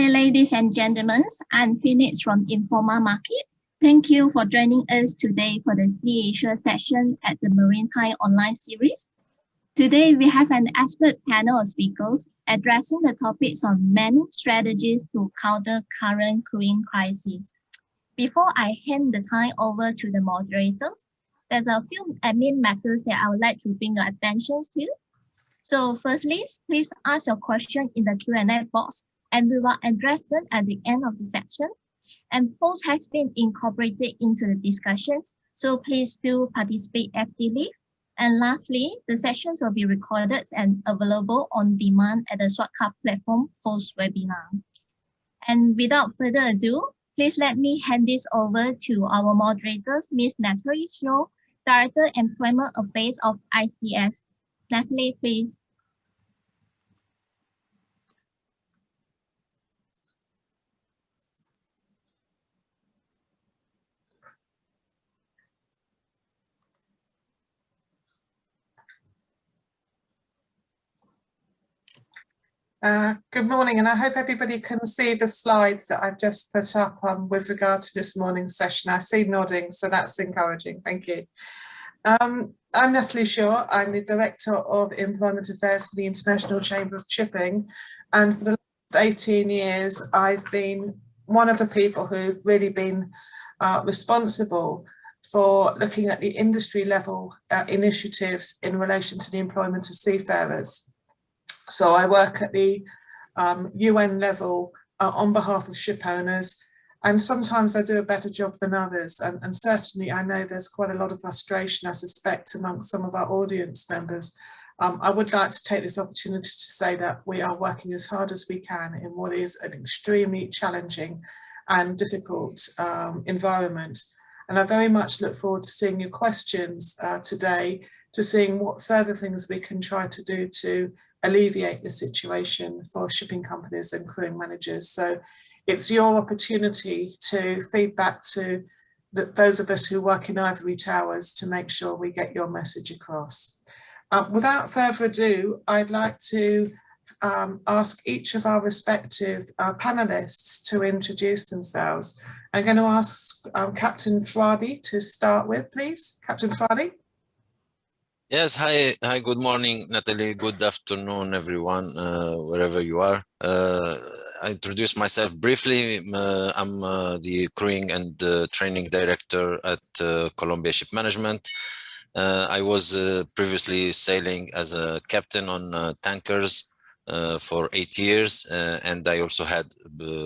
Dear ladies and gentlemen, I'm Phoenix from Informa Markets. Thank you for joining us today for the Sea Asia session at the Maritime Online Series. Today, we have an expert panel of speakers addressing the topics of many strategies to counter current crewing crises. Before I hand the time over to the moderators, there's a few admin matters that I would like to bring your attention to. So firstly, please ask your question in the Q&A box, and we will address them at the end of the session. And polls has been incorporated into the discussions, so please do participate actively. And lastly, the sessions will be recorded and available on demand at the shortcut platform post-webinar. And without further ado, please let me hand this over to our moderators, Ms. Natalie, Director Employment Affairs of ICS. Natalie, please. Good morning, and I hope everybody can see the slides that I've just put up with regard to this morning's session. I see nodding, so that's encouraging. Thank you. I'm Natalie Shaw. I'm the Director of Employment Affairs for the International Chamber of Shipping, and for the last 18 years, I've been one of the people who've really been responsible for looking at the industry level initiatives in relation to the employment of seafarers. So I work at the UN level on behalf of ship owners, and sometimes I do a better job than others. And certainly I know there's quite a lot of frustration, I suspect, amongst some of our audience members. I would like to take this opportunity to say that we are working as hard as we can in what is an extremely challenging and difficult environment. And I very much look forward to seeing your questions today, to seeing what further things we can try to do to alleviate the situation for shipping companies and crewing managers. So it's your opportunity to feed back to those of us who work in ivory towers to make sure we get your message across. Without further ado, I'd like to ask each of our respective panelists to introduce themselves. I'm going to ask Captain Fradi to start with, please. Captain Fradi. Yes, hi, good morning, Natalie. Good afternoon, everyone, wherever you are. I introduce myself briefly. I'm the crewing and training director at Columbia Shipmanagement. I was previously sailing as a captain on tankers for 8 years, and I also had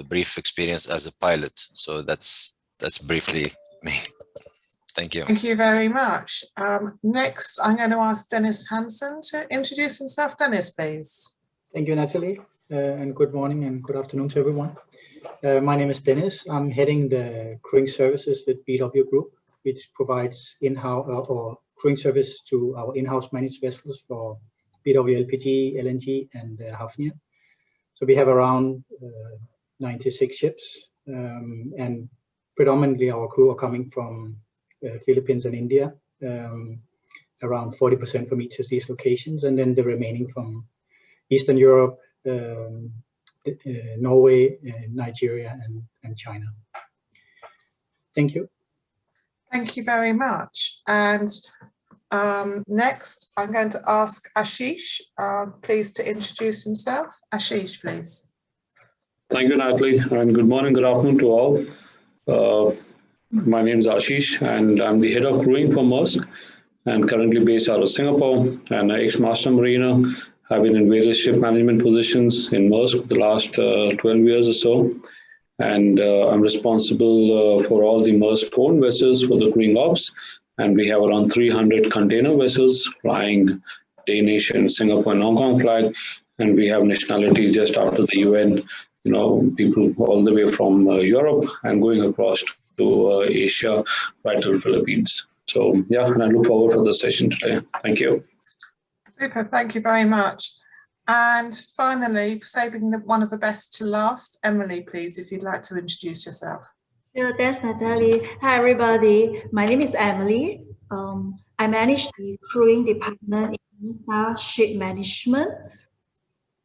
brief experience as a pilot. So that's briefly me. Thank you. Thank you very much. Next, I'm going to ask Dennis Hansen to introduce himself. Dennis, please. Thank you, Natalie, and good morning and good afternoon to everyone. My name is Dennis. I'm heading the crewing services with BW Group, which provides in-house or crewing service to our in-house managed vessels for BW LPG, LNG, and Hafnia. So we have around 96 ships, and predominantly our crew are coming from Philippines and India, around 40% from each of these locations, and then the remaining from Eastern Europe, Norway, Nigeria, and China. Thank you. Thank you very much. And next, I'm going to ask Ashish, please, to introduce himself. Ashish, please. Thank you, Natalie, and good morning, good afternoon to all. My name is Ashish, and I'm the head of crewing for Maersk, and currently based out of Singapore, and an ex-master mariner. I've been in various ship management positions in Maersk for the last 12 years or so, and I'm responsible for all the Maersk-owned vessels for the crewing ops, and we have around 300 container vessels flying Danish and Singapore and Hong Kong flag, and we have nationality just after the UN, people all the way from Europe and going across to Asia, right to the Philippines. So yeah, and I look forward for the session today. Thank you. Super, thank you very much. And finally, saving one of the best to last, Emily, please, if you'd like to introduce yourself. Sure, thanks, Natalie. Hi, everybody. My name is Emily. I manage the crewing department in Norstar Shipmanagement.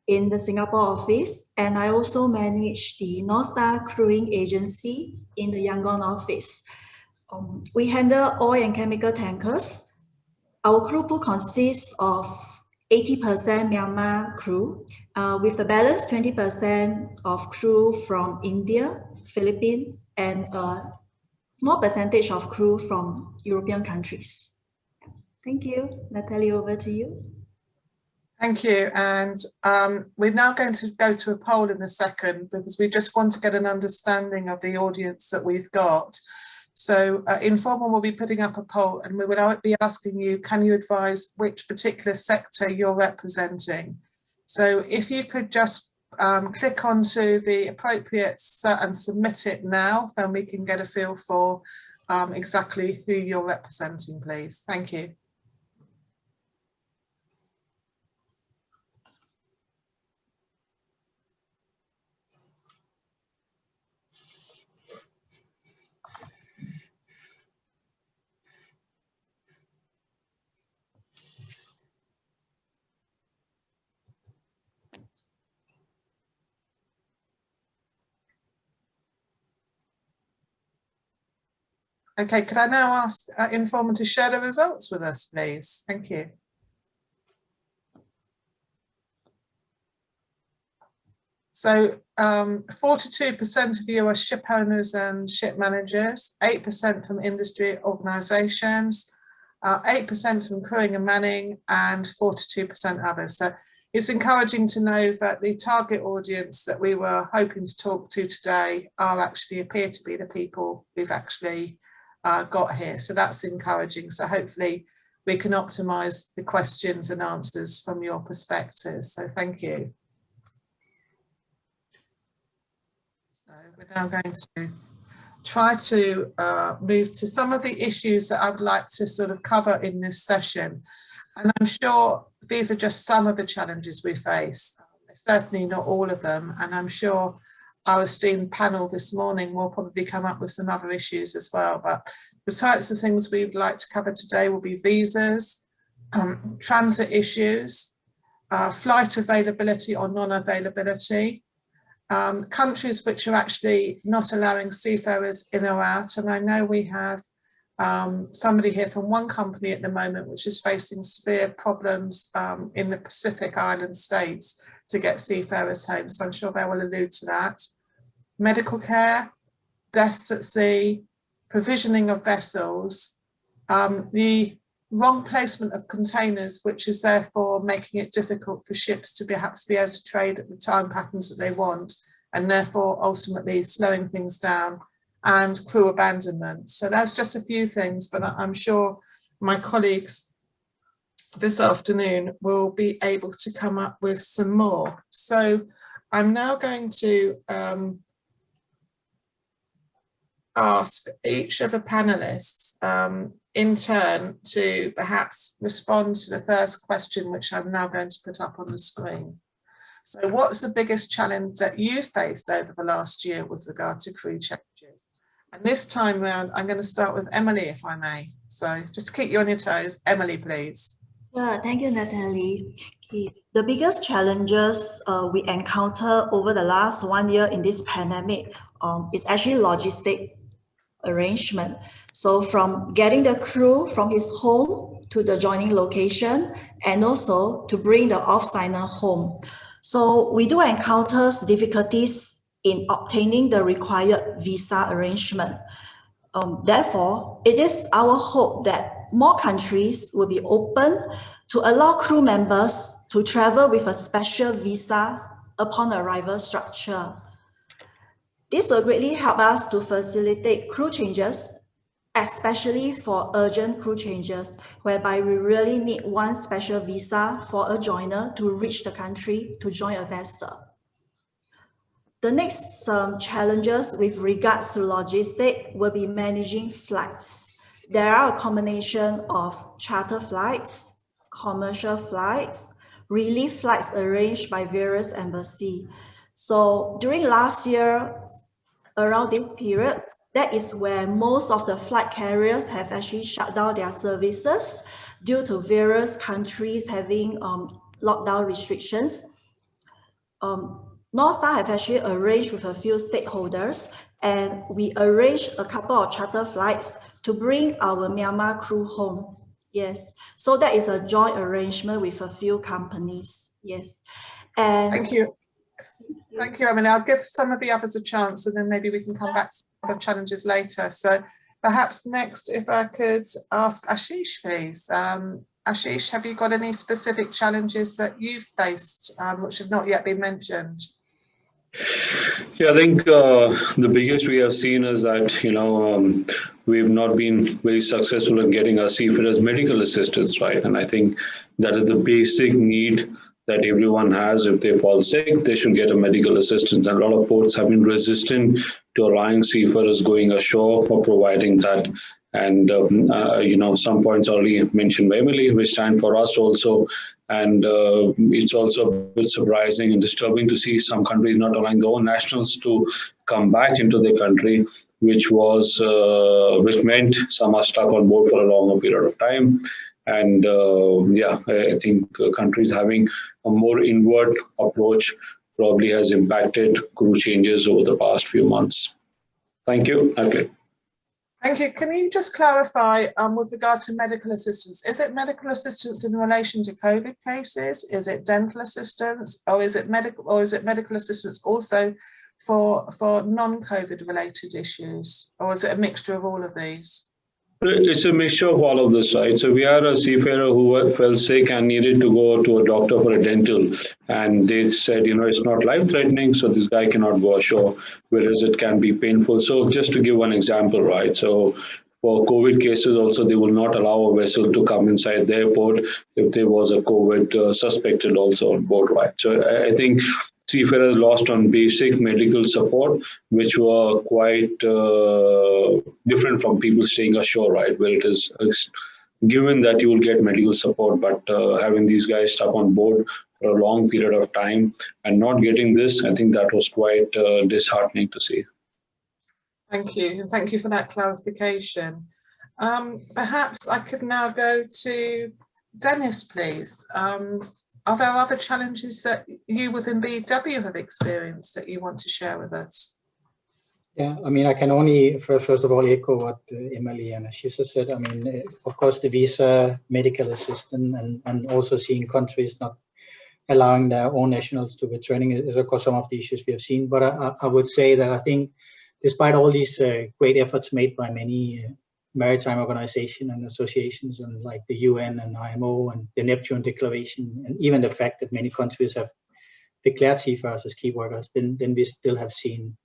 in the Singapore office, and I also manage the Norstar crewing agency in the Yangon office. We handle oil and chemical tankers. Our crew pool consists of 80% Myanmar crew, with the balance 20% of crew from India, Philippines, and a small percentage of crew from European countries. Thank you. Natalie, over to you. Thank you. And we're now going to go to a poll in a second because we just want to get an understanding of the audience that we've got. So Informa will be putting up a poll and we will be asking you, can you advise which particular sector you're representing? So if you could just click onto the appropriate and submit it now, then we can get a feel for exactly who you're representing, please. Thank you. Okay, could I now ask Informa to share the results with us, please? Thank you. So 42% of you are ship owners and ship managers, 8% from industry organisations, 8% from crewing and manning, and 42% others. So it's encouraging to know that the target audience that we were hoping to talk to today appear to be the people we've actually got here. So that's encouraging. So hopefully we can optimise the questions and answers from your perspective. So thank you. So we're now going to try to move to some of the issues that I would like to sort of cover in this session. And I'm sure these are just some of the challenges we face, certainly not all of them. And I'm sure our esteemed panel this morning will probably come up with some other issues as well. But the types of things we'd like to cover today will be visas, transit issues, flight availability or non-availability, countries which are actually not allowing seafarers in or out. And I know we have somebody here from one company at the moment which is facing severe problems in the Pacific Island states to get seafarers home. So I'm sure they will allude to that. Medical care, deaths at sea, provisioning of vessels, the wrong placement of containers, which is therefore making it difficult for ships to perhaps be able to trade at the time patterns that they want, and therefore ultimately slowing things down, and crew abandonment. So that's just a few things, but I'm sure my colleagues this afternoon will be able to come up with some more. So I'm now going to ask each of the panelists in turn to perhaps respond to the first question, which I'm now going to put up on the screen. So what's the biggest challenge that you faced over the last year with regard to crew changes? And this time round, I'm going to start with Emily, if I may. So just to keep you on your toes, Emily, please. Yeah, thank you, Natalie. Okay. The biggest challenges we encounter over the last 1 year in this pandemic is actually logistic arrangement. So from getting the crew from his home to the joining location, and also to bring the off-signer home. So we do encounter difficulties in obtaining the required visa arrangement. Therefore, it is our hope that more countries will be open to allow crew members to travel with a special visa upon arrival structure. This will greatly help us to facilitate crew changes, especially for urgent crew changes, whereby we really need one special visa for a joiner to reach the country to join a vessel. The next challenges with regards to logistics will be managing flights. There are a combination of charter flights, commercial flights, relief flights arranged by various embassies. So during last year, around this period, that is where most of the flight carriers have actually shut down their services due to various countries having lockdown restrictions. Norstar have actually arranged with a few stakeholders, and we arranged a couple of charter flights to bring our Myanmar crew home. Yes, so that is a joint arrangement with a few companies. Yes, and thank you. Thank you. I mean, I'll give some of the others a chance, and then maybe we can come back to some of the challenges later. So perhaps next, if I could ask Ashish, please. Ashish, have you got any specific challenges that you've faced which have not yet been mentioned? Yeah, I think the biggest we have seen is that, we've not been very successful in getting our seafarers medical assistance, right? And I think that is the basic need that everyone has. If they fall sick, they should get a medical assistance. And a lot of ports have been resistant to allowing seafarers going ashore for providing that. And, some points already mentioned by Emily, which stand for us also. And it's also a bit surprising and disturbing to see some countries not allowing their own nationals to come back into the country, which meant some are stuck on board for a longer period of time. And I think countries having a more inward approach probably has impacted crew changes over the past few months. Thank you, Natalie. Thank you. Can you just clarify with regard to medical assistance? Is it medical assistance in relation to COVID cases? Is it dental assistance, or is it medical assistance also for non-COVID related issues, or is it a mixture of all of these? It's a mixture of all of this, right? So we had a seafarer who fell sick and needed to go to a doctor for a dental, and they said, it's not life-threatening, so this guy cannot go ashore, whereas it can be painful. So just to give one example, right? So for COVID cases also, they will not allow a vessel to come inside the airport if there was a COVID suspected also on board, right? So I think seafarers lost on basic medical support, which were quite different from people staying ashore, right? Where it is given that you will get medical support, but having these guys stuck on board for a long period of time and not getting this, I think that was quite disheartening to see. Thank you. And thank you for that clarification. Perhaps I could now go to Dennis, please. Are there other challenges that you within BW have experienced that you want to share with us? Yeah, I mean, I can only first of all echo what Emily and Ashish said. I mean, of course, the visa, medical assistance, and also seeing countries not allowing their own nationals to returning is, of course, some of the issues we have seen. But I would say that I think, despite all these great efforts made by many maritime organizations and associations, and like the UN and IMO and the Neptune Declaration, and even the fact that many countries have declared seafarers as key workers, then we still have seen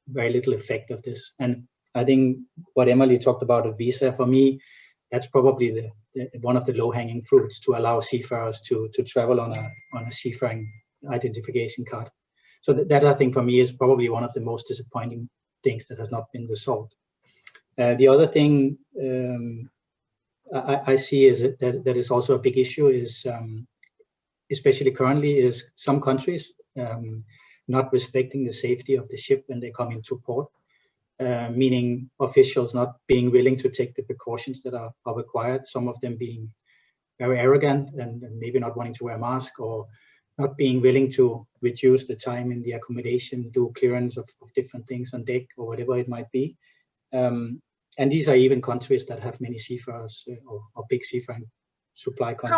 very little effect of this. And I think what Emily talked about a visa, for me, that's probably one of the low-hanging fruits to allow seafarers to travel on a seafaring identification card. So that I think for me is probably one of the most disappointing things that has not been resolved. The other thing I see is that is also a big issue is, especially currently, is some countries not respecting the safety of the ship when they come into port, meaning officials not being willing to take the precautions that are required, some of them being very arrogant and maybe not wanting to wear a mask, or not being willing to reduce the time in the accommodation, do clearance of different things on deck or whatever it might be. And these are even countries that have many seafarers or big seafaring supply countries.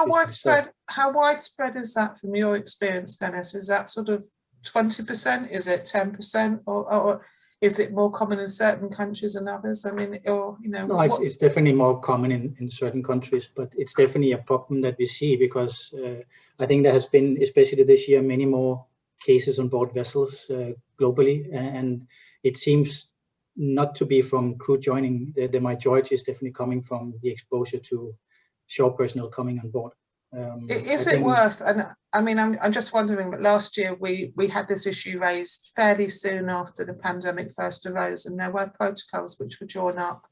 How widespread is that from your experience, Dennis? Is that sort of 20%? Is it 10%? Or is it more common in certain countries than others? I mean, No, it's definitely more common in certain countries, but it's definitely a problem that we see because I think there has been, especially this year, many more cases on board vessels globally, and it seems not to be from crew joining. The majority is definitely coming from the exposure to shore personnel coming on board. Is it worth, and I mean, I'm just wondering, but last year we had this issue raised fairly soon after the pandemic first arose, and there were protocols which were drawn up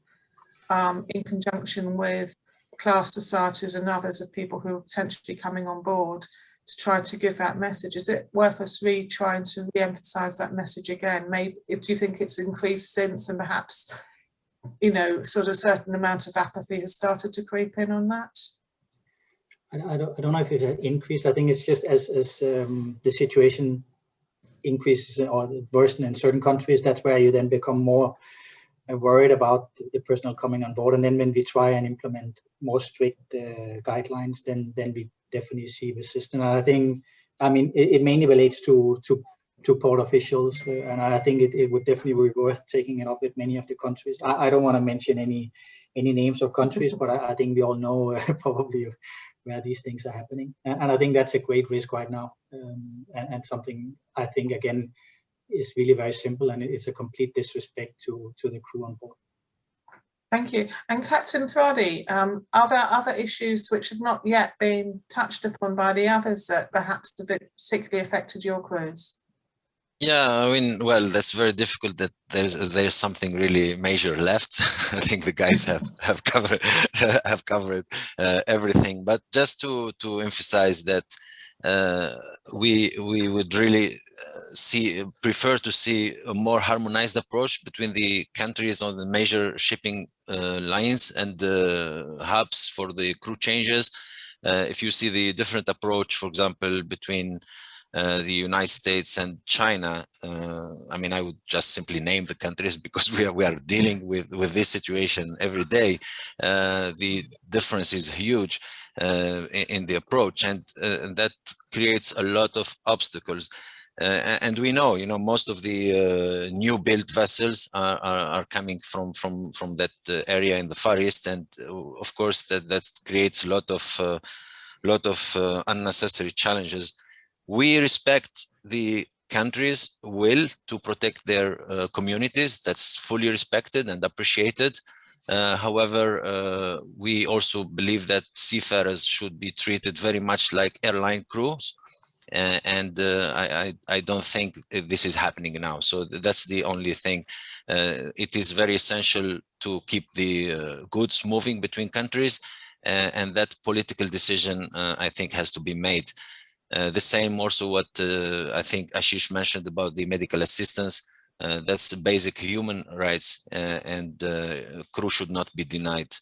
in conjunction with class societies and others of people who are potentially coming on board to try to give that message. Is it worth us trying to re-emphasize that message again? Maybe, do you think it's increased since, and perhaps, sort of a certain amount of apathy has started to creep in on that? I don't know if it has increased. I think it's just as the situation increases or worsen in certain countries, that's where you then become more worried about the personnel coming on board. And then when we try and implement more strict guidelines, then we definitely see resistance. And I think, I mean, it mainly relates to port officials, and I think it would definitely be worth taking it up with many of the countries. I don't want to mention any names of countries, but I think we all know probably where these things are happening. And I think that's a great risk right now, and something I think, again, is really very simple, and it's a complete disrespect to the crew on board. Thank you. And Captain Fradi, are there other issues which have not yet been touched upon by the others that perhaps have particularly affected your crews? Yeah, I mean, well, that's very difficult that there's something really major left. I think the guys have covered everything. But just to emphasize that we would really prefer to see a more harmonized approach between the countries on the major shipping lines and the hubs for the crew changes. If you see the different approach, for example, between the United States and China, I mean, I would just simply name the countries because we are dealing with this situation every day. The difference is huge in the approach, and that creates a lot of obstacles. And we know, most of the new built vessels are coming from that area in the Far East, and of course that creates a lot of unnecessary challenges. We respect the countries' will to protect their communities. That's fully respected and appreciated. However, we also believe that seafarers should be treated very much like airline crews. And I don't think this is happening now. So that's the only thing. It is very essential to keep the goods moving between countries, and that political decision, I think, has to be made. The same also what I think Ashish mentioned about the medical assistance. That's basic human rights, and crew should not be denied,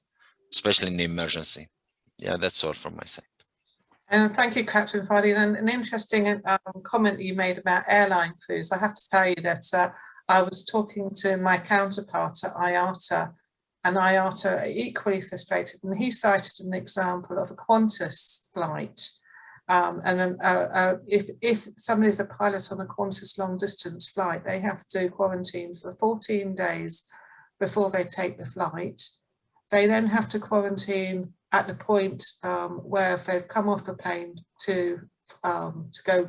especially in emergency. Yeah, that's all from my side. And thank you, Captain Fradi. And an interesting comment you made about airline crews. I have to tell you that I was talking to my counterpart at IATA, and IATA are equally frustrated. And he cited an example of a Qantas flight. If somebody is a pilot on a Qantas long distance flight, they have to quarantine for 14 days before they take the flight. They then have to quarantine at the point where they've come off the plane to go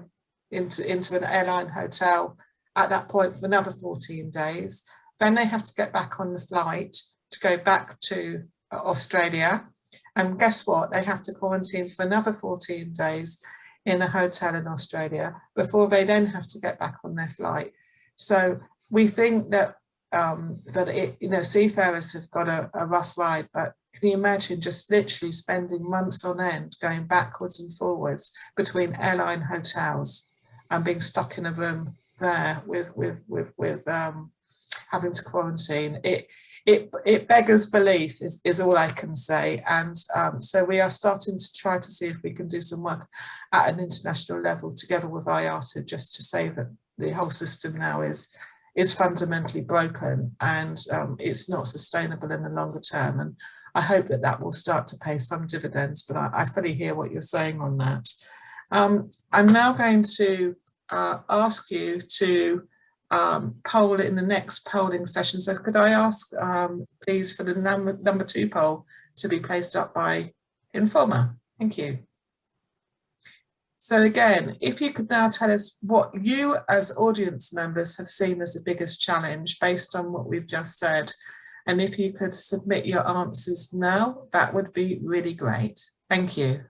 into an airline hotel at that point for another 14 days. Then they have to get back on the flight to go back to Australia. And guess what? They have to quarantine for another 14 days in a hotel in Australia before they then have to get back on their flight. So we think that seafarers have got a rough ride, but can you imagine just literally spending months on end going backwards and forwards between airline hotels and being stuck in a room there with having to quarantine? It beggars belief is all I can say. And so we are starting to try to see if we can do some work at an international level together with IATA, just to say that the whole system now is fundamentally broken, and it's not sustainable in the longer term. And I hope that will start to pay some dividends, but I fully hear what you're saying on that. I'm now going to ask you to poll in the next polling session. So could I ask, please, for the number 2 poll to be placed up by Informa? Thank you. So again, if you could now tell us what you as audience members have seen as the biggest challenge based on what we've just said, and if you could submit your answers now, that would be really great. Thank you.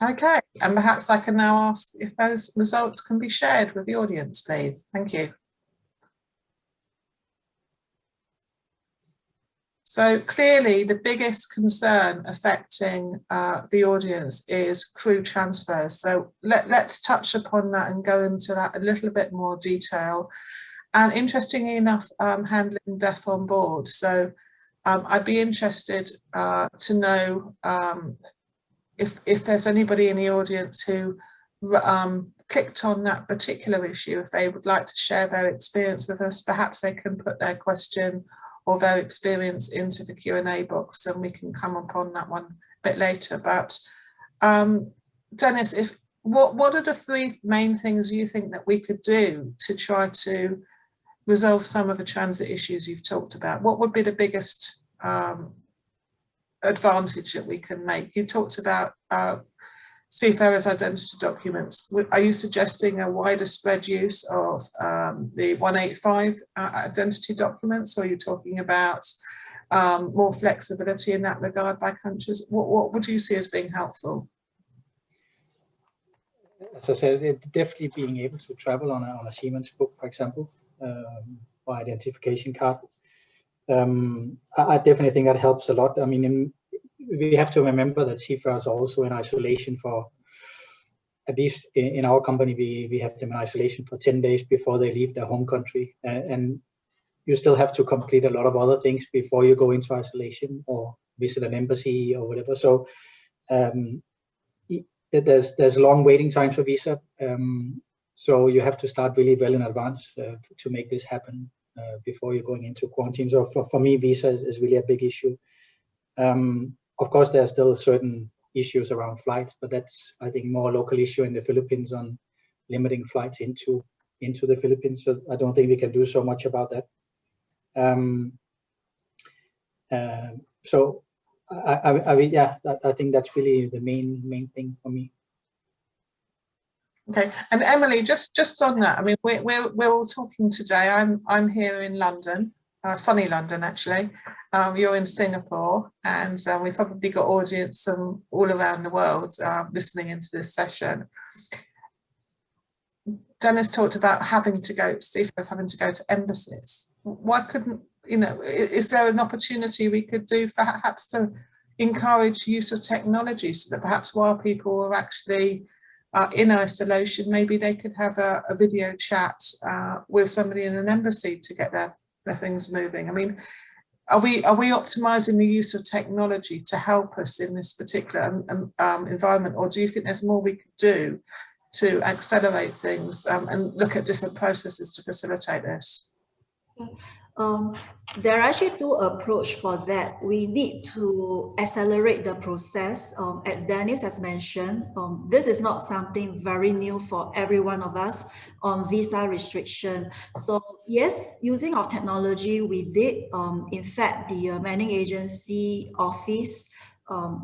Okay, and perhaps I can now ask if those results can be shared with the audience, please. Thank you. So clearly the biggest concern affecting the audience is crew transfers. So let's touch upon that and go into that a little bit more detail. And interestingly enough, handling death on board. So I'd be interested to know if there's anybody in the audience who clicked on that particular issue, if they would like to share their experience with us. Perhaps they can put their question or their experience into the Q&A box, and we can come upon that one a bit later. But Dennis, what are the three main things you think that we could do to try to resolve some of the transit issues you've talked about? What would be the biggest advantage that we can make? You talked about Seafarers' identity documents. Are you suggesting a wider spread use of the 185 identity documents, or are you talking about more flexibility in that regard by countries? What would you see as being helpful? As I said, definitely being able to travel on a seaman's book, for example, or identification card. I definitely think that helps a lot. I mean, we have to remember that seafarers are also in isolation for, at least in our company, we have them in isolation for 10 days before they leave their home country. And you still have to complete a lot of other things before you go into isolation or visit an embassy or whatever. So there's long waiting times for visa. So you have to start really well in advance to make this happen before you're going into quarantine. So for me, visa is really a big issue. Of course, there are still certain issues around flights, but that's, I think, more a local issue in the Philippines on limiting flights into the Philippines. So I don't think we can do so much about that. So I think that's really the main thing for me. Okay, and Emily, just on that, I mean, we're all talking today. I'm here in London, sunny London actually. You're in Singapore, and we've probably got audience all around the world listening into this session. Dennis talked about seafarers having to go to embassies. Why couldn't, is there an opportunity we could do perhaps to encourage use of technology, so that perhaps while people are actually in isolation, maybe they could have a video chat with somebody in an embassy to get their things moving? I mean, are we optimizing the use of technology to help us in this particular environment, or do you think there's more we could do to accelerate things and look at different processes to facilitate this? There are actually two approaches for that. We need to accelerate the process. As Dennis has mentioned, this is not something very new for every one of us on visa restriction. So yes, using of technology, we did. In fact, the manning agency office,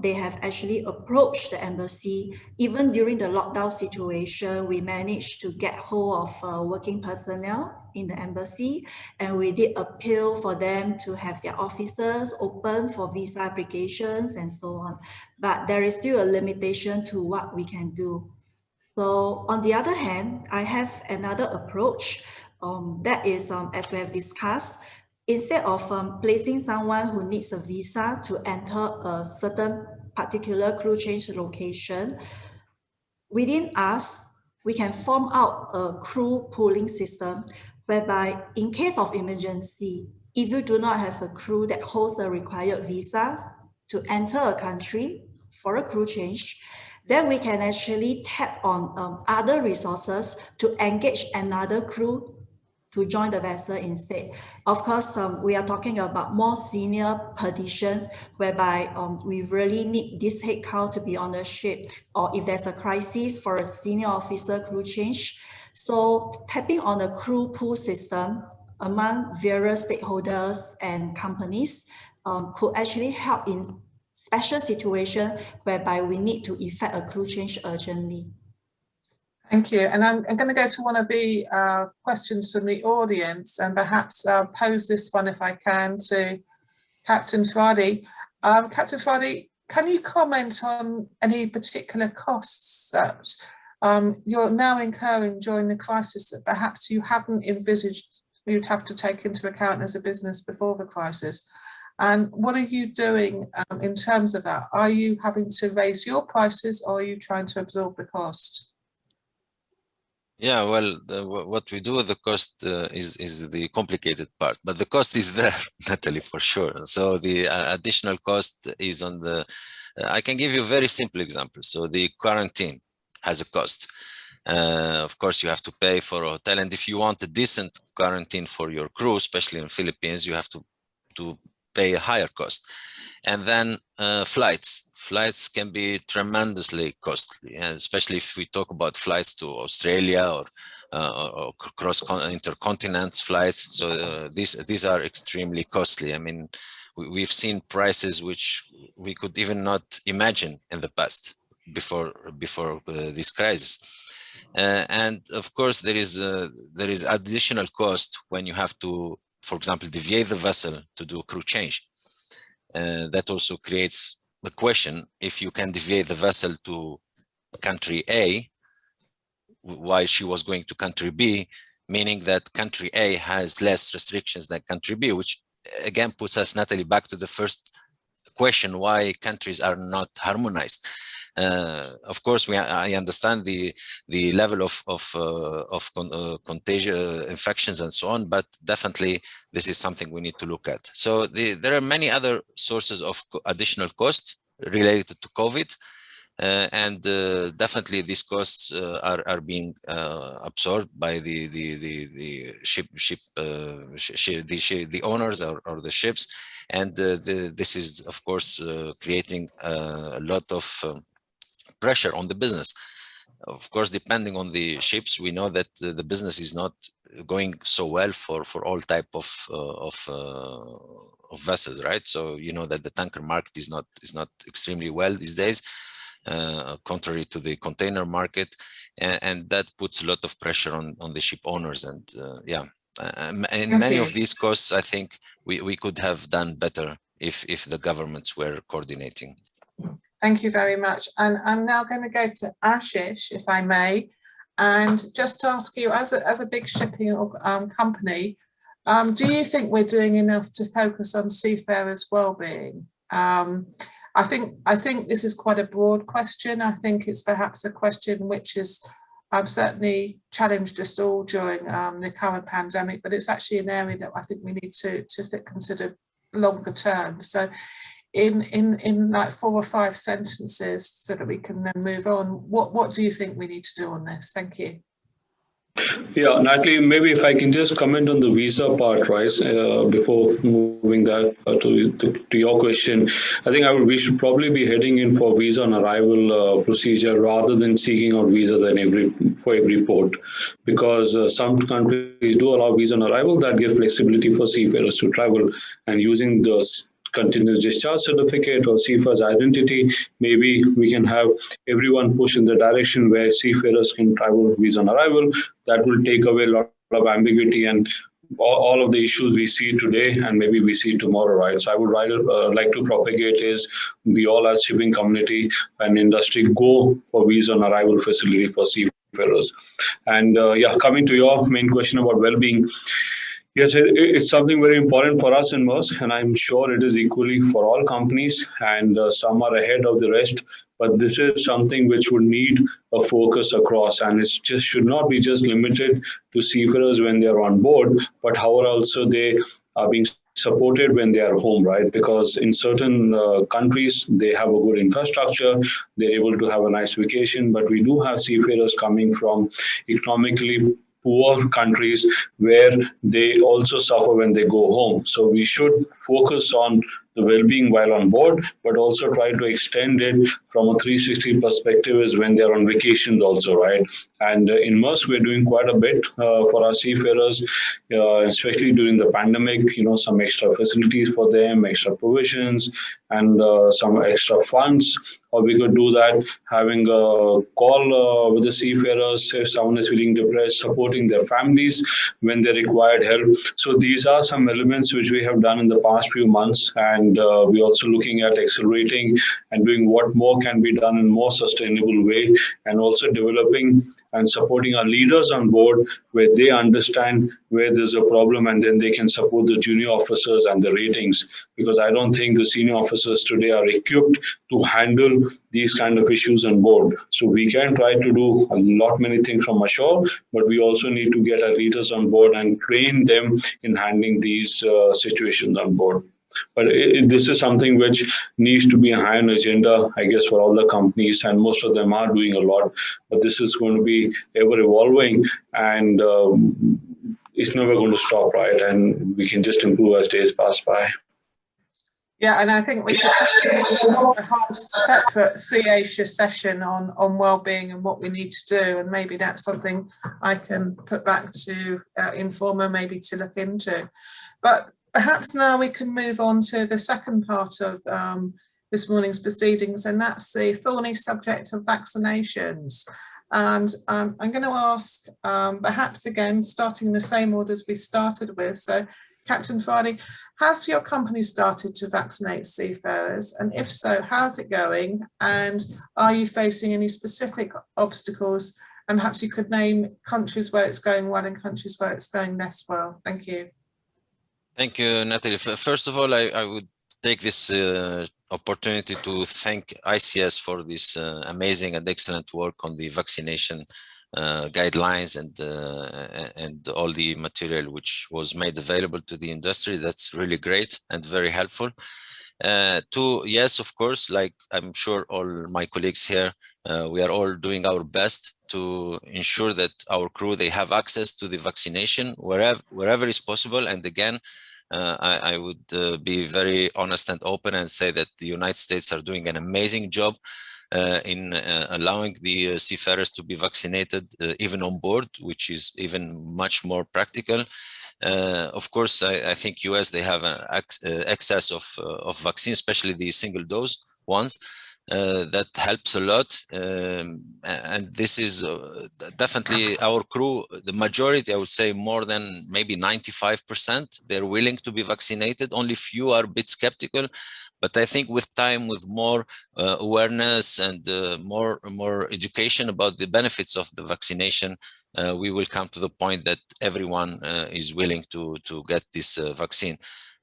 they have actually approached the embassy. Even during the lockdown situation, we managed to get hold of working personnel in the embassy, and we did appeal for them to have their offices open for visa applications and so on. But there is still a limitation to what we can do. So on the other hand, I have another approach that is, as we have discussed, instead of placing someone who needs a visa to enter a certain particular crew change location, within us, we can form out a crew pooling system whereby in case of emergency, if you do not have a crew that holds the required visa to enter a country for a crew change, then we can actually tap on other resources to engage another crew to join the vessel instead. Of course, we are talking about more senior positions whereby we really need this headcount to be on the ship, or if there's a crisis for a senior officer crew change. So tapping on a crew pool system among various stakeholders and companies could actually help in special situation whereby we need to effect a crew change urgently. Thank you. And I'm going to go to one of the questions from the audience, and perhaps pose this one, if I can, to Captain Fradi. Captain Fradi, can you comment on any particular costs that you're now incurring during the crisis that perhaps you hadn't envisaged you'd have to take into account as a business before the crisis? And what are you doing in terms of that? Are you having to raise your prices, or are you trying to absorb the cost? Yeah, well, what we do with the cost is the complicated part, but the cost is there, Natalie, for sure. So the additional cost is on the, I can give you a very simple example. So the quarantine has a cost. Of course, you have to pay for a hotel, and if you want a decent quarantine for your crew, especially in Philippines, you have to pay a higher cost. And then flights can be tremendously costly, and especially if we talk about flights to Australia or cross intercontinent flights. So these are extremely costly. I mean, we've seen prices which we could even not imagine in the past before this crisis. And of course, there is additional cost when you have to, for example, deviate the vessel to do a crew change. That also creates the question, if you can deviate the vessel to country A while she was going to country B, meaning that country A has less restrictions than country B, which again puts us, Natalie, back to the first question, why countries are not harmonized. Of course, I understand the level of contagious infections and so on, but definitely this is something we need to look at. So there are many other sources of additional cost related to COVID, and definitely these costs are being absorbed by the owners or the ships, and this is of course creating a lot of pressure on the business. Of course, depending on the ships, we know that the business is not going so well for all type of vessels, right? So you know that the tanker market is not extremely well these days, contrary to the container market, and that puts a lot of pressure on the ship owners. And yeah, and many of these costs, I think we could have done better if the governments were coordinating. Thank you very much. And I'm now going to go to Ashish, if I may, and just ask you, as a big shipping company, do you think we're doing enough to focus on seafarers' well-being? I think this is quite a broad question. I think it's perhaps a question which has certainly challenged us all during the current pandemic, but it's actually an area that I think we need to consider longer term. So in like 4 or 5 sentences, so that we can then move on, what do you think we need to do on this? Thank you. Yeah, Natalie, maybe if I can just comment on the visa part, right, before moving that to your question. I think we should probably be heading in for visa on arrival procedure rather than seeking out visas for every port, because some countries do allow visa on arrival that give flexibility for seafarers to travel, and using the continuous discharge certificate or seafarer's identity, maybe we can have everyone push in the direction where seafarers can travel visa on arrival. That will take away a lot of ambiguity and all of the issues we see today and maybe we see tomorrow, right? So I would like to propagate is we all as shipping community and industry go for visa on arrival facility for seafarers. And yeah, coming to your main question about well-being, yes, it's something very important for us in Maersk, and I'm sure it is equally for all companies, and some are ahead of the rest. But this is something which would need a focus across, and it just should not be just limited to seafarers when they are on board, but how also they are being supported when they are home, right? Because in certain countries, they have a good infrastructure, they're able to have a nice vacation, but we do have seafarers coming from economically poor countries where they also suffer when they go home. So we should focus on the well-being while on board, but also try to extend it from a 360 perspective is when they're on vacations also, right? And in Maersk, we're doing quite a bit for our seafarers, especially during the pandemic, some extra facilities for them, extra provisions, and some extra funds. Or we could do that, having a call with the seafarers if someone is feeling depressed, supporting their families when they required help. So these are some elements which we have done in the past few months, and we're also looking at accelerating and doing what more can be done in a more sustainable way, and also developing and supporting our leaders on board where they understand where there's a problem, and then they can support the junior officers and the ratings, because I don't think the senior officers today are equipped to handle these kind of issues on board. So we can try to do many things from ashore, but we also need to get our leaders on board and train them in handling these situations on board. But this is something which needs to be high on agenda, I guess, for all the companies, and most of them are doing a lot. But this is going to be ever evolving, and it's never going to stop, right? And we can just improve as days pass by. Yeah, and I think we could have a whole separate Sea-Asia session on well-being and what we need to do, and maybe that's something I can put back to Informa maybe to look into. But perhaps now we can move on to the second part of this morning's proceedings, and that's the thorny subject of vaccinations. And I'm going to ask, perhaps again, starting in the same order as we started with. So, Captain Fradi, has your company started to vaccinate seafarers? And if so, how's it going? And are you facing any specific obstacles? And perhaps you could name countries where it's going well and countries where it's going less well. Thank you. Thank you, Natalie. First of all, I would take this opportunity to thank ICS for this amazing and excellent work on the vaccination guidelines and all the material which was made available to the industry. That's really great and very helpful. Yes, of course, like I'm sure all my colleagues here, we are all doing our best to ensure that our crew, they have access to the vaccination wherever is possible. And again, I would be very honest and open and say that the United States are doing an amazing job in allowing the seafarers to be vaccinated even on board, which is even much more practical. Of course, I think US, they have an excess of vaccine, especially the single dose ones. That helps a lot, and this is definitely our crew, the majority, I would say more than maybe 95%, they're willing to be vaccinated. Only few are a bit skeptical, but I think with time, with more awareness and more education about the benefits of the vaccination, we will come to the point that everyone is willing to get this vaccine.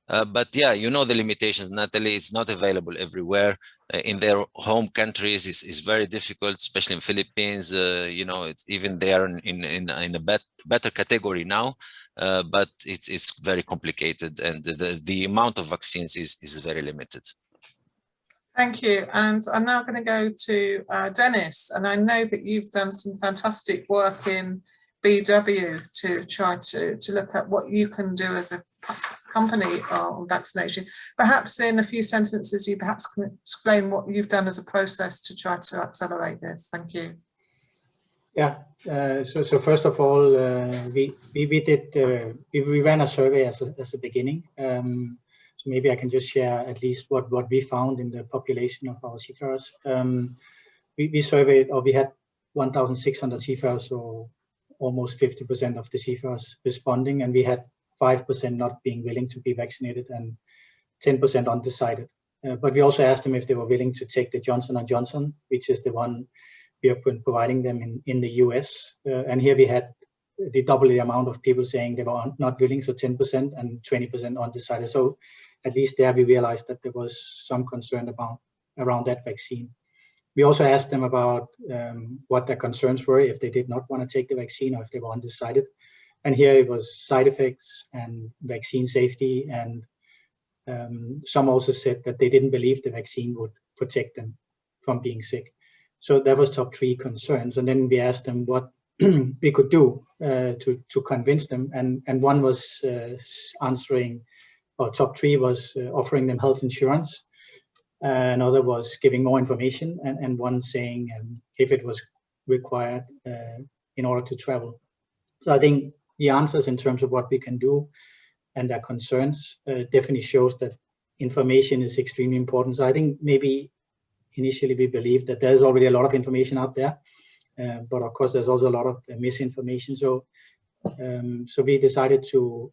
But yeah, you know the limitations, Natalie. It's not available everywhere. In their home countries is very difficult, especially in Philippines. You know, it's even there in a better category now, but it's very complicated, and the amount of vaccines is very limited. Thank you. And I'm now going to go to Dennis, and I know that you've done some fantastic work in BW to try to look at what you can do as a company on vaccination. Perhaps in a few sentences, you perhaps can explain what you've done as a process to try to accelerate this. Thank you. Yeah. So first of all, we ran a survey as a beginning. So maybe I can just share at least what we found in the population of our seafarers. We surveyed, or we had 1,600 seafarers, so almost 50% of the seafarers responding, and we had 5% not being willing to be vaccinated and 10% undecided. But we also asked them if they were willing to take the Johnson & Johnson, which is the one we have been providing them in the US. And here we had the double the amount of people saying they were not willing, so 10% and 20% undecided. So at least there we realized that there was some concern around that vaccine. We also asked them about what their concerns were if they did not want to take the vaccine or if they were undecided. And here it was side effects and vaccine safety. And some also said that they didn't believe the vaccine would protect them from being sick. So that was top 3 concerns. And then we asked them what we could do to convince them. And one was answering, or top 3 was offering them health insurance. Another was giving more information, and one saying if it was required in order to travel. So I think the answers in terms of what we can do and their concerns definitely shows that information is extremely important. So I think maybe initially we believed that there's already a lot of information out there, but of course there's also a lot of misinformation. So we decided to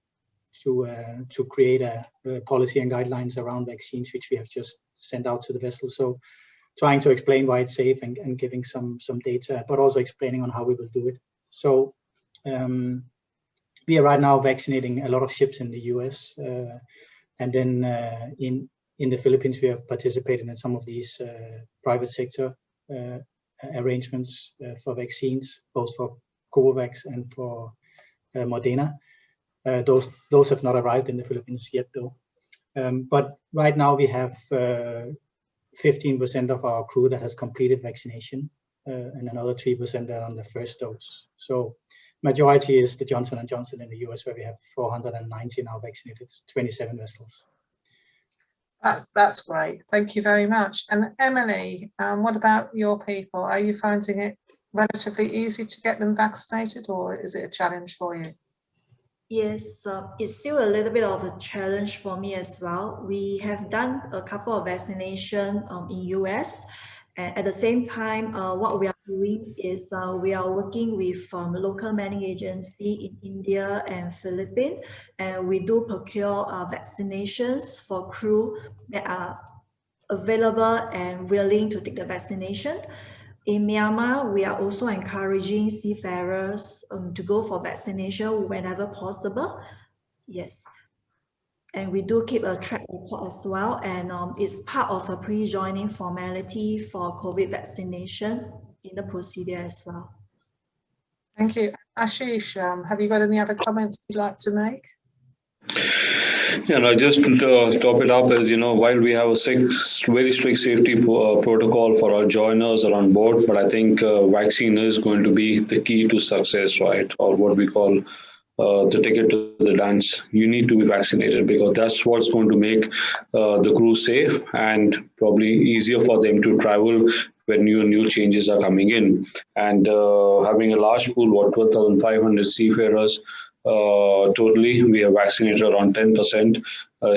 create a policy and guidelines around vaccines, which we have just sent out to the vessel. So trying to explain why it's safe and giving some data, but also explaining on how we will do it. So we are right now vaccinating a lot of ships in the US, and then in the Philippines we have participated in some of these private sector arrangements for vaccines, both for Covovax and for Moderna. Those have not arrived in the Philippines yet, though. But right now we have 15% of our crew that has completed vaccination, and another 3% that are on the first dose. So majority is the Johnson & Johnson in the US, where we have 490 now vaccinated, 27 vessels. That's great. Thank you very much. And Emily, what about your people? Are you finding it relatively easy to get them vaccinated, or is it a challenge for you? Yes, it's still a little bit of a challenge for me as well. We have done a couple of vaccination in US, and at the same time, what we are doing is we are working with local manning agency in India and Philippines, and we do procure vaccinations for crew that are available and willing to take the vaccination. In Myanmar, we are also encouraging seafarers to go for vaccination whenever possible. Yes. And we do keep a track record as well. And it's part of a pre-joining formality for COVID vaccination in the procedure as well. Thank you. Ashish, have you got any other comments you'd like to make? Yeah, no, just to top it up, as you know, while we have a very strict safety protocol for our joiners are on board, but I think vaccine is going to be the key to success, right? Or what we call the ticket to the dance. You need to be vaccinated, because that's what's going to make the crew safe and probably easier for them to travel when new changes are coming in. And having a large pool, what 12,500 seafarers, totally, we have vaccinated around 10%.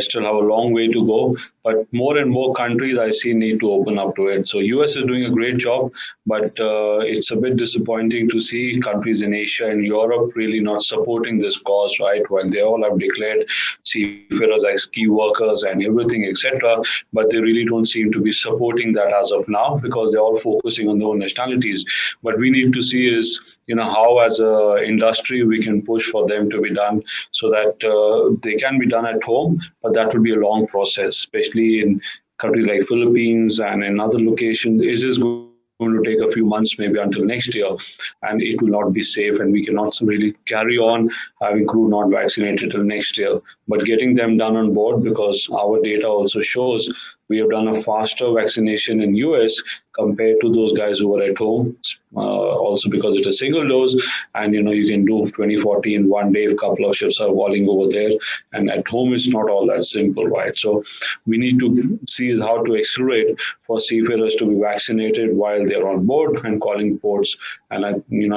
Still have a long way to go, but more and more countries I see need to open up to it. So US is doing a great job, but it's a bit disappointing to see countries in Asia and Europe really not supporting this cause, right? While they all have declared seafarers as key workers and everything, etc., but they really don't seem to be supporting that as of now, because they're all focusing on their own nationalities. What we need to see is, how as a industry we can push for them to be done, so that they can be done at home, but that will be a long process, especially in countries like Philippines and in other locations. It is going to take a few months, maybe until next year, and it will not be safe, and we cannot really carry on having crew not vaccinated till next year. But getting them done on board, because our data also shows we have done a faster vaccination in US compared to those guys who were at home, also because it's a single dose, and you can do 20-40 in one day. A couple of ships are walling over there, and at home it's not all that simple, right? So we need to see how to accelerate for seafarers to be vaccinated while they're on board and calling ports. And I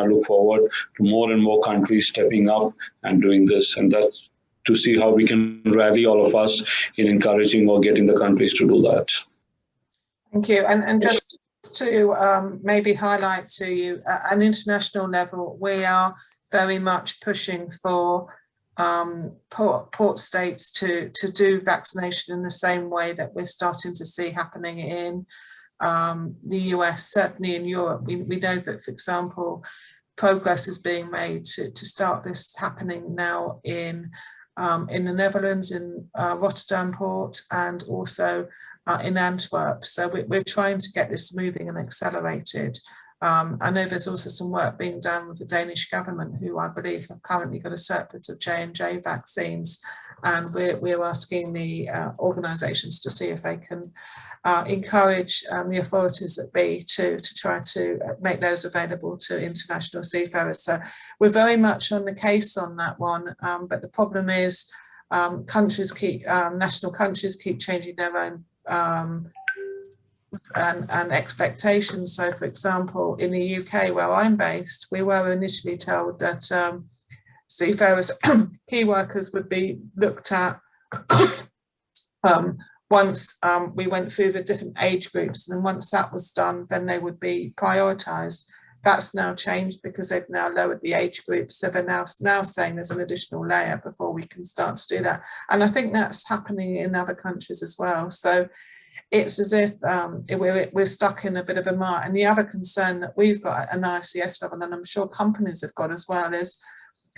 look forward to more and more countries stepping up and doing this, and that's to see how we can rally all of us in encouraging or getting the countries to do that. Thank you. And just to maybe highlight to you, at an international level, we are very much pushing for port states to do vaccination in the same way that we're starting to see happening in the US, certainly in Europe. We know that, for example, progress is being made to start this happening now in the Netherlands, in Rotterdam port, and also in Antwerp. So we're trying to get this moving and accelerated. I know there's also some work being done with the Danish government, who I believe have currently got a surplus of J&J vaccines, and we're asking the organisations to see if they can encourage the authorities at B to try to make those available to international seafarers. So we're very much on the case on that one, but the problem is national countries keep changing their own and expectations. So, for example, in the UK, where I'm based, we were initially told that seafarers, key workers, would be looked at once we went through the different age groups, and then once that was done, then they would be prioritised. That's now changed because they've now lowered the age group. So they're now saying there's an additional layer before we can start to do that. And I think that's happening in other countries as well. So it's as if we're stuck in a bit of a mire. And the other concern that we've got at an ICS level, and I'm sure companies have got as well, is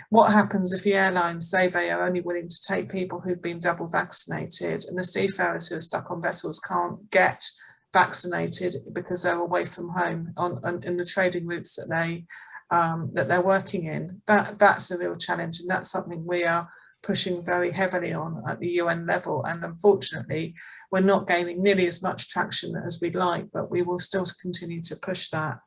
what happens if the airlines say they are only willing to take people who've been double vaccinated, and the seafarers who are stuck on vessels can't get vaccinated because they're away from home in the trading routes that they're working in. That's a real challenge, and that's something we are pushing very heavily on at the UN level. And unfortunately, we're not gaining nearly as much traction as we'd like, but we will still continue to push that.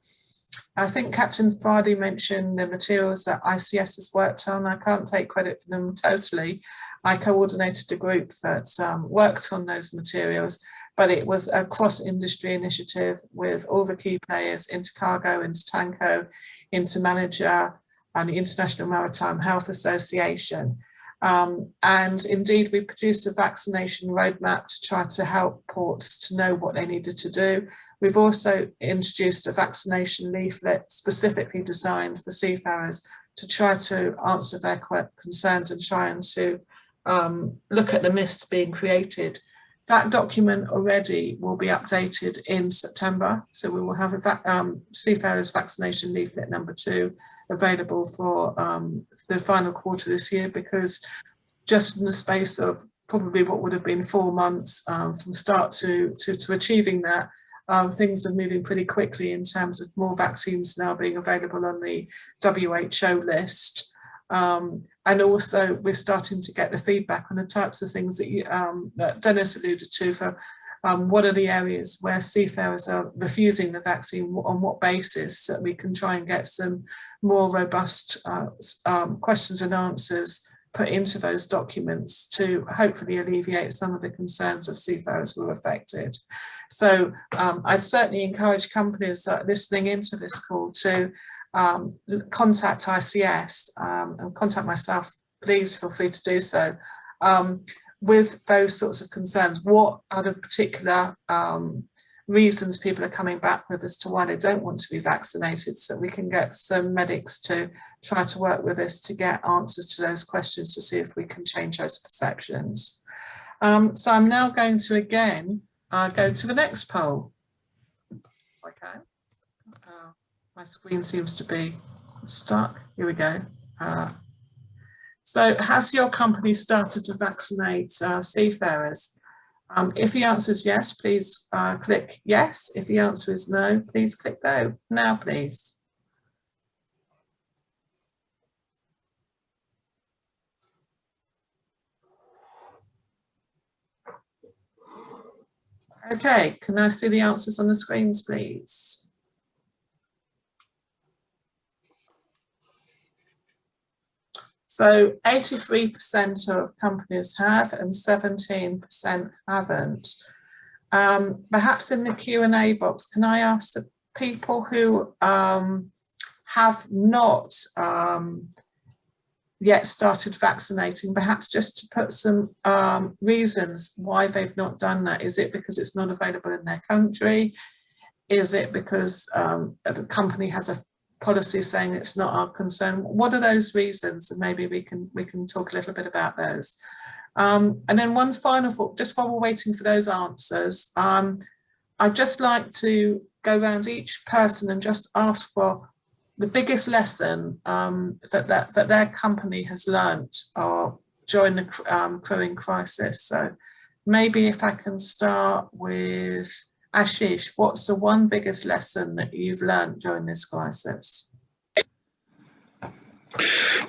I think Captain Fradi mentioned the materials that ICS has worked on. I can't take credit for them totally. I coordinated a group that worked on those materials, but it was a cross-industry initiative with all the key players, Intercargo, Intertanko, Intermanager, and the International Maritime Health Association. And indeed, we produced a vaccination roadmap to try to help ports to know what they needed to do. We've also introduced a vaccination leaflet specifically designed for seafarers to try to answer their concerns and trying to look at the myths being created. That document already will be updated in September. So we will have a Seafarers Vaccination Leaflet #2 available for the final quarter this year, because just in the space of probably what would have been 4 months from start to achieving that, things are moving pretty quickly in terms of more vaccines now being available on the WHO list. And also we're starting to get the feedback on the types of things that, that Dennis alluded to for what are the areas where seafarers are refusing the vaccine, on what basis, so that we can try and get some more robust questions and answers put into those documents to hopefully alleviate some of the concerns of seafarers who are affected. So I'd certainly encourage companies that are listening into this call to contact ICS and contact myself. Please feel free to do so with those sorts of concerns. What are the particular reasons people are coming back with as to why they don't want to be vaccinated, so we can get some medics to try to work with us to get answers to those questions to see if we can change those perceptions. So I'm now going to again go to the next poll. Okay. My screen seems to be stuck. Here we go. So has your company started to vaccinate seafarers? If the answer is yes, please click yes. If the answer is no, please click no. Now, please. Okay, can I see the answers on the screens, please? So 83% of companies have and 17% haven't. Perhaps in the Q&A box, can I ask the people who have not yet started vaccinating, perhaps just to put some reasons why they've not done that? Is it because it's not available in their country? Is it because the company has a policy saying it's not our concern? What are those reasons? And maybe we can talk a little bit about those. And then one final thought, just while we're waiting for those answers, I'd just like to go around each person and just ask for the biggest lesson that their company has learnt during the crewing crisis. So maybe if I can start with Ashish, what's the one biggest lesson that you've learned during this crisis?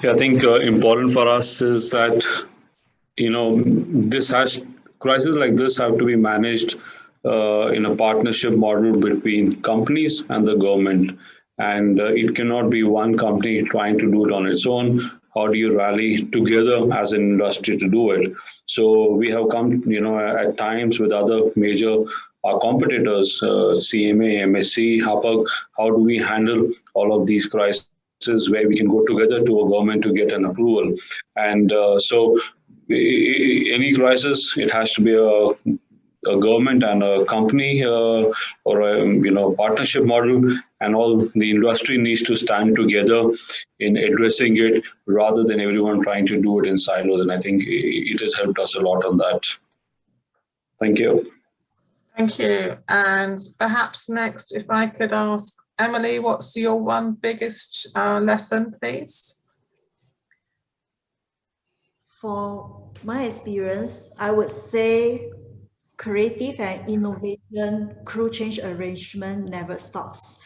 Yeah, I think important for us is that, crises like this have to be managed in a partnership model between companies and the government. And it cannot be one company trying to do it on its own. How do you rally together as an industry to do it? So we have come, at times with other major our competitors, CMA, MSC, HAPAG, how do we handle all of these crises where we can go together to a government to get an approval? And so any crisis, it has to be a government and a company or a partnership model, and all the industry needs to stand together in addressing it rather than everyone trying to do it in silos. And I think it has helped us a lot on that. Thank you. Thank you. And perhaps next, if I could ask Emily, what's your one biggest lesson, please? For my experience, I would say creative and innovation crew change arrangement never stops.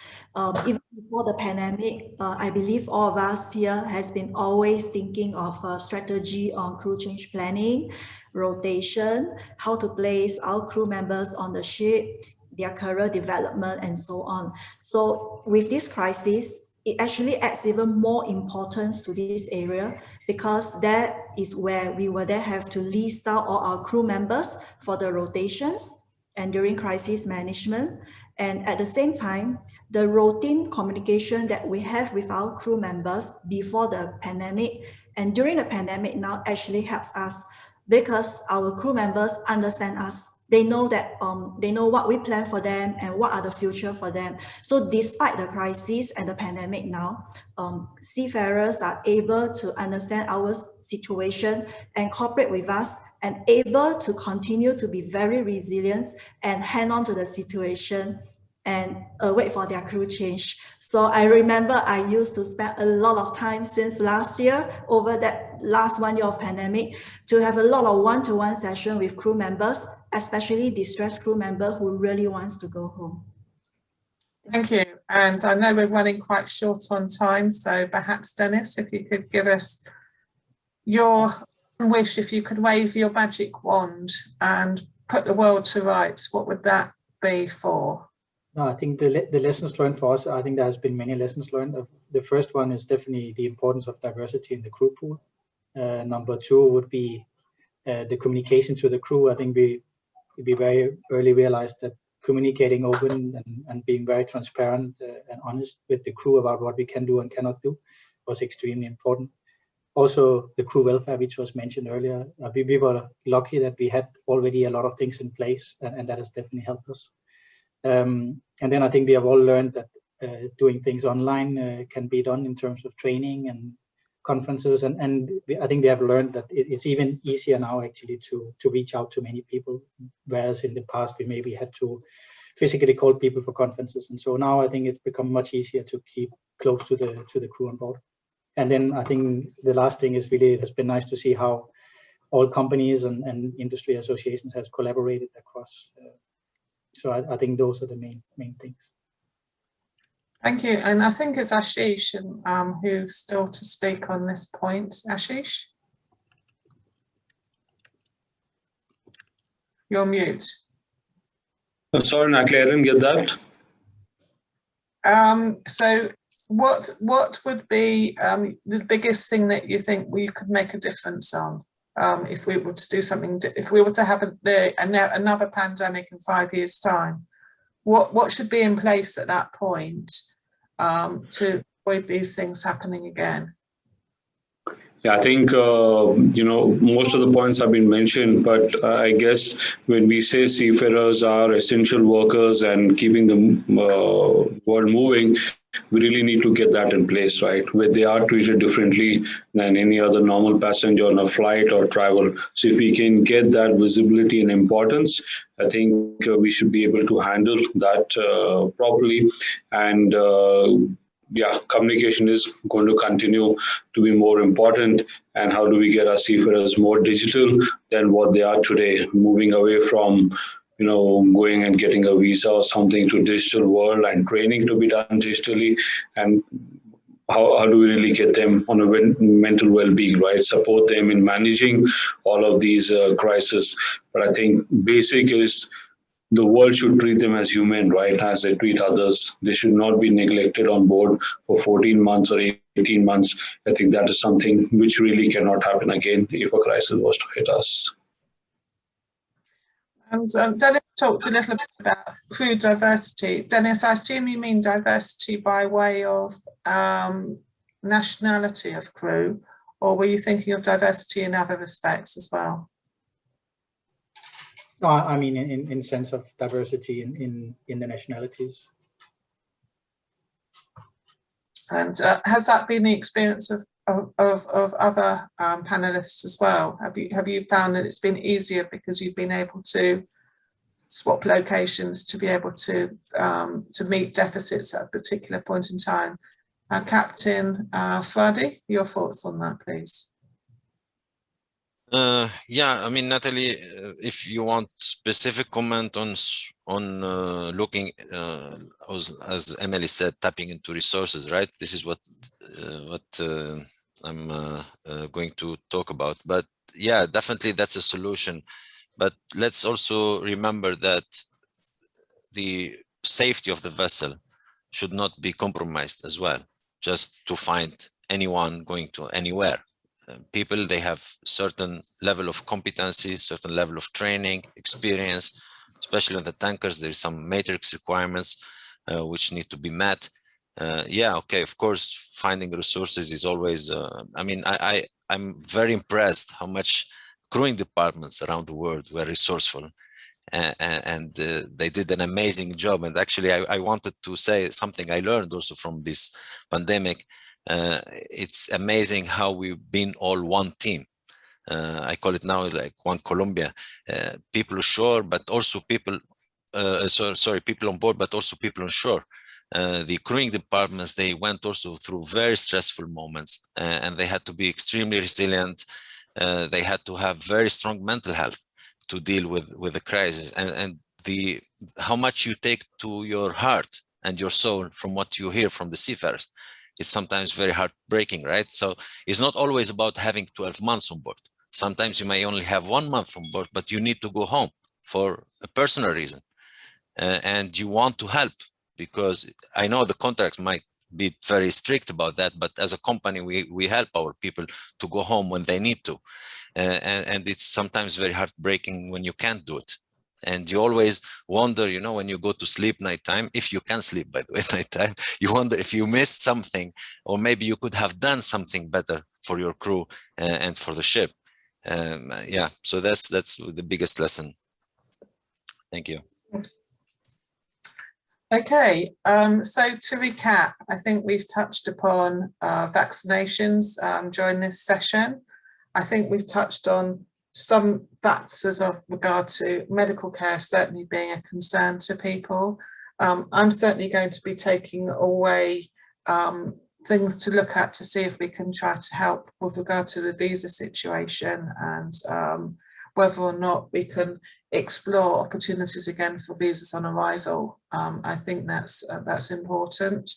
Even before the pandemic, I believe all of us here has been always thinking of a strategy on crew change planning, rotation, how to place our crew members on the ship, their career development, and so on. So with this crisis, it actually adds even more importance to this area, because that is where we will then have to list out all our crew members for the rotations and during crisis management. And at the same time, the routine communication that we have with our crew members before the pandemic and during the pandemic now actually helps us, because our crew members understand us. They know that they know what we plan for them and what are the future for them. So despite the crisis and the pandemic now, seafarers are able to understand our situation and cooperate with us, and able to continue to be very resilient and hang on to the situation and wait for their crew change. So I remember I used to spend a lot of time since last year, over that last 1 year of pandemic, to have a lot of one-to-one session with crew members, especially distressed crew member who really wants to go home. Thank you. And I know we're running quite short on time, so perhaps Dennis, if you could give us your wish, if you could wave your magic wand and put the world to rights, what would that be for? No, I think the lessons learned for us, I think there has been many lessons learned. The first one is definitely the importance of diversity in the crew pool. Number two would be the communication to the crew. I think we very early realized that communicating open and being very transparent and honest with the crew about what we can do and cannot do was extremely important. Also, the crew welfare, which was mentioned earlier, we were lucky that we had already a lot of things in place, and that has definitely helped us. And then I think we have all learned that doing things online can be done in terms of training and conferences, and I think we have learned that it's even easier now actually to reach out to many people, whereas in the past we maybe had to physically call people for conferences. And so now I think it's become much easier to keep close to the crew on board. And then I think the last thing is really, it has been nice to see how all companies and industry associations have collaborated across. So I think those are the main things. Thank you. And I think it's Ashish who's still to speak on this point. Ashish? You're mute. Sorry, Natalie, I didn't get that. So what would be the biggest thing that you think we could make a difference on if we were to do something, if we were to have another pandemic in 5 years' time? What should be in place at that point to avoid these things happening again? Yeah, I think, most of the points have been mentioned, but I guess when we say seafarers are essential workers and keeping the world moving, we really need to get that in place, right? Where they are treated differently than any other normal passenger on a flight or travel. So if we can get that visibility and importance, I think we should be able to handle that properly. And yeah, communication is going to continue to be more important. And how do we get our seafarers more digital than what they are today, moving away from going and getting a visa or something to digital world, and training to be done digitally. And how do we really get them on a mental well-being, right? Support them in managing all of these crises. But I think basic is the world should treat them as human, right? As they treat others. They should not be neglected on board for 14 months or 18 months. I think that is something which really cannot happen again if a crisis was to hit us. And Dennis talked a little bit about crew diversity. Dennis, I assume you mean diversity by way of nationality of crew, or were you thinking of diversity in other respects as well? No, I mean in sense of diversity in the nationalities. And has that been the experience of other panelists as well? Have you found that it's been easier because you've been able to swap locations to be able to meet deficits at a particular point in time? Captain Fradi, your thoughts on that, please. Yeah, I mean, Natalie, if you want specific comment on looking, as Emily said, tapping into resources, right? This is what I'm going to talk about. But yeah, definitely that's a solution. But let's also remember that the safety of the vessel should not be compromised as well, just to find anyone going to anywhere. People, they have certain level of competency, certain level of training, experience, especially on the tankers. There's some matrix requirements which need to be met. Yeah, okay, of course, finding resources is always, I mean, I'm very impressed how much crewing departments around the world were resourceful. And they did an amazing job. And actually, I wanted to say something I learned also from this pandemic. It's amazing how we've been all one team. I call it now like one Colombia. People ashore, but also people, people on board, but also people on shore. The crewing departments, they went also through very stressful moments, and they had to be extremely resilient. They had to have very strong mental health to deal with the crisis, and how much you take to your heart and your soul from what you hear from the seafarers. It's sometimes very heartbreaking, right? So it's not always about having 12 months on board. Sometimes you may only have 1 month on board, but you need to go home for a personal reason. And you want to help, because I know the contracts might be very strict about that, but as a company, we help our people to go home when they need to. And it's sometimes very heartbreaking when you can't do it. And you always wonder, you know, when you go to sleep nighttime, if you can sleep, by the way, nighttime, you wonder if you missed something, or maybe you could have done something better for your crew and for the ship. Yeah, so that's the biggest lesson. Thank you. Okay, so to recap, I think we've touched upon vaccinations during this session. I think we've touched on some factors of regard to medical care certainly being a concern to people. I'm certainly going to be taking away things to look at to see if we can try to help with regard to the visa situation, and whether or not we can explore opportunities again for visas on arrival. I think that's important.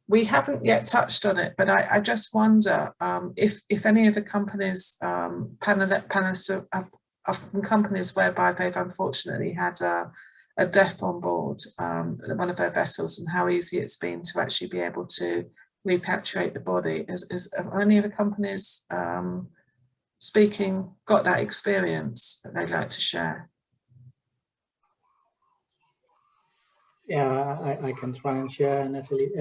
We haven't yet touched on it, but I just wonder if any of the companies, panelists are from companies whereby they've unfortunately had a death on board one of their vessels, and how easy it's been to actually be able to repatriate the body. Have any of the companies speaking got that experience that they'd like to share? Yeah, I can try and share, Natalie.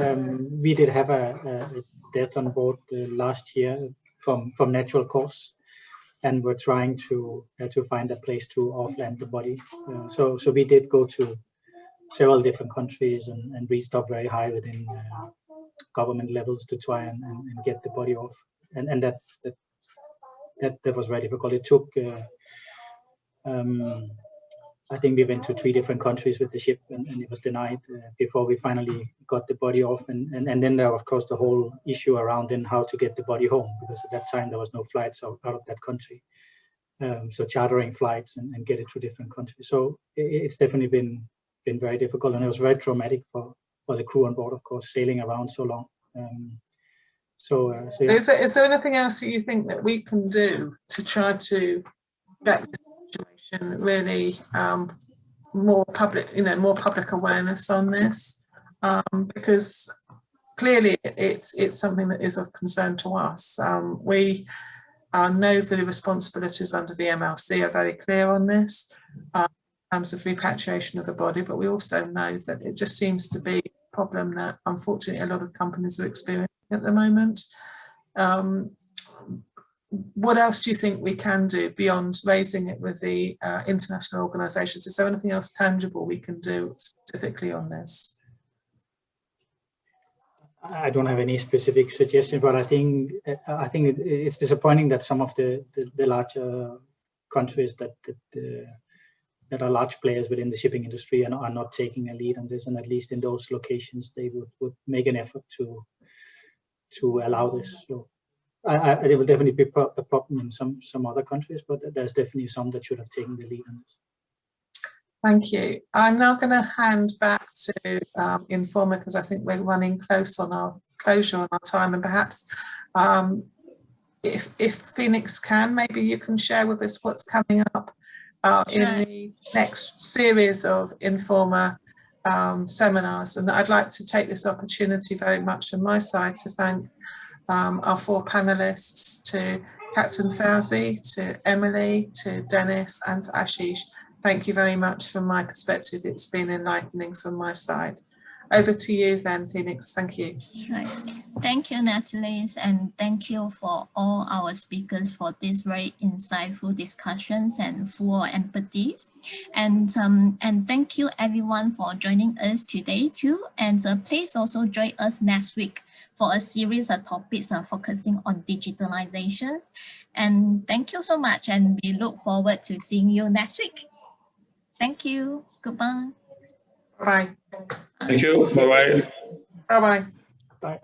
We did have a death on board last year from natural cause, and we're trying to find a place to offland the body. So we did go to several different countries and reached up very high within government levels to try and get the body off, and that was very difficult. It took I think we went to 3 different countries with the ship, and it was denied before we finally got the body off. And then there was, of course, the whole issue around in how to get the body home, because at that time there was no flights out of that country. So chartering flights and get it to different countries. So it's definitely been very difficult, and it was very traumatic for the crew on board, of course, sailing around so long. So yeah. Is there anything else that you think that we can do to try to get the situation really more public awareness on this? Because clearly it's something that is of concern to us. We know that the responsibilities under the MLC are very clear on this in terms of repatriation of the body, but we also know that it just seems to be a problem that unfortunately a lot of companies are experiencing at the moment. what else do you think we can do beyond raising it with the international organisations? Is there anything else tangible we can do specifically on this? I don't have any specific suggestion, but I think it's disappointing that some of the larger countries that are large players within the shipping industry and are not taking a lead on this, and at least in those locations they would make an effort to allow this. So there will definitely be a problem in some other countries, but there's definitely some that should have taken the lead on this. Thank you. I'm now going to hand back to Informa, because I think we're running close on our closure on our time, and perhaps if Phoenix can, maybe you can share with us what's coming up in the next series of Informa seminars. And I'd like to take this opportunity very much from my side to thank our 4 panelists, to Captain Faouzi, to Emily, to Dennis, and to Ashish. Thank you very much from my perspective. It's been enlightening from my side. Over to you then, Phoenix. Thank you. Right. Thank you, Natalie, and thank you for all our speakers for these very insightful discussions and full of empathy. And thank you everyone for joining us today too. And please also join us next week for a series of topics focusing on digitalizations. And thank you so much, and we look forward to seeing you next week. Thank you. Goodbye. Bye. Thank you. Bye-bye. Bye-bye. Bye.